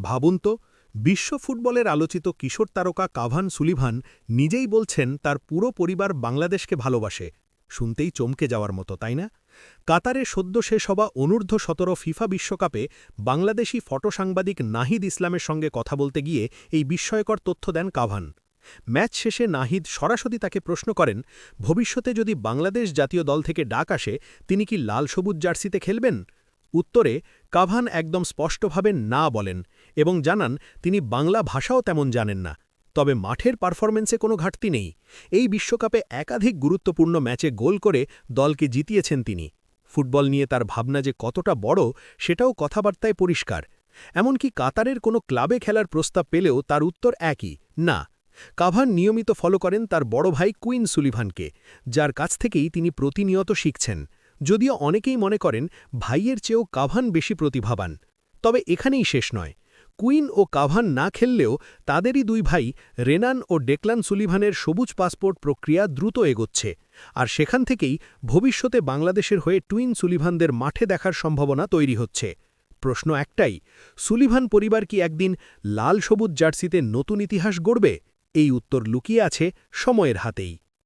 ভাবুন তো, বিশ্ব ফুটবলের আলোচিত কিশোর তারকা কাভান সুলিভান নিজেই বলছেন তার পুরো পরিবার বাংলাদেশকে ভালোবাসে। শুনতেই চমকে যাওয়ার মতো, তাই না? কাতারে সদ্য শেষ হওয়া অনূর্ধ্ব-17 ফিফা বিশ্বকাপে বাংলাদেশি ফটোসাংবাদিক নাহিদ ইসলামের সঙ্গে কথা বলতে গিয়ে এই বিস্ময়কর তথ্য দেন কাভান। ম্যাচ শেষে নাহিদ সরাসরি তাকে প্রশ্ন করেন, ভবিষ্যতে যদি বাংলাদেশ জাতীয় দল থেকে ডাক আসে তিনি কি লাল সবুজ জার্সিতে খেলবেন? উত্তরে কাভান একদম স্পষ্টভাবে না বলেন এবং জানান তিনি বাংলা ভাষাও তেমন জানেন না। তবে মাঠের পারফরম্যান্সে কোনো ঘাটতি নেই। এই বিশ্বকাপে একাধিক গুরুত্বপূর্ণ ম্যাচে গোল করে দলকে জিতিয়েছেন তিনি। ফুটবল নিয়ে তার ভাবনা যে কতটা বড় সেটাও কথাবার্তায় পরিষ্কার। এমনকি কাতারের কোনো ক্লাবে খেলার প্রস্তাব পেলেও তার উত্তর একই, না। কাভান নিয়মিত ফলো করেন তার বড় ভাই কুইন সুলিভানকে, যার কাছ থেকেই তিনি প্রতিনিয়ত শিখছেন। যদিও অনেকেই মনে করেন ভাইয়ের চেয়েও কাভান বেশি প্রতিভাবান। তবে এখানেই শেষ নয়। কুইন ও কাভান না খেললেও তাদেরই দুই ভাই রেনান ও ডেকলান সুলিভানের সবুজ পাসপোর্ট প্রক্রিয়া দ্রুত এগোচ্ছে। আর সেখান থেকেই ভবিষ্যতে বাংলাদেশের হয়ে টুইন সুলিভানদের মাঠে দেখার সম্ভাবনা তৈরি হচ্ছে। প্রশ্ন একটাই, সুলিভান পরিবার কি একদিন লাল সবুজ জার্সিতে নতুন ইতিহাস গড়বে? এই উত্তর লুকিয়ে আছে সময়ের হাতেই।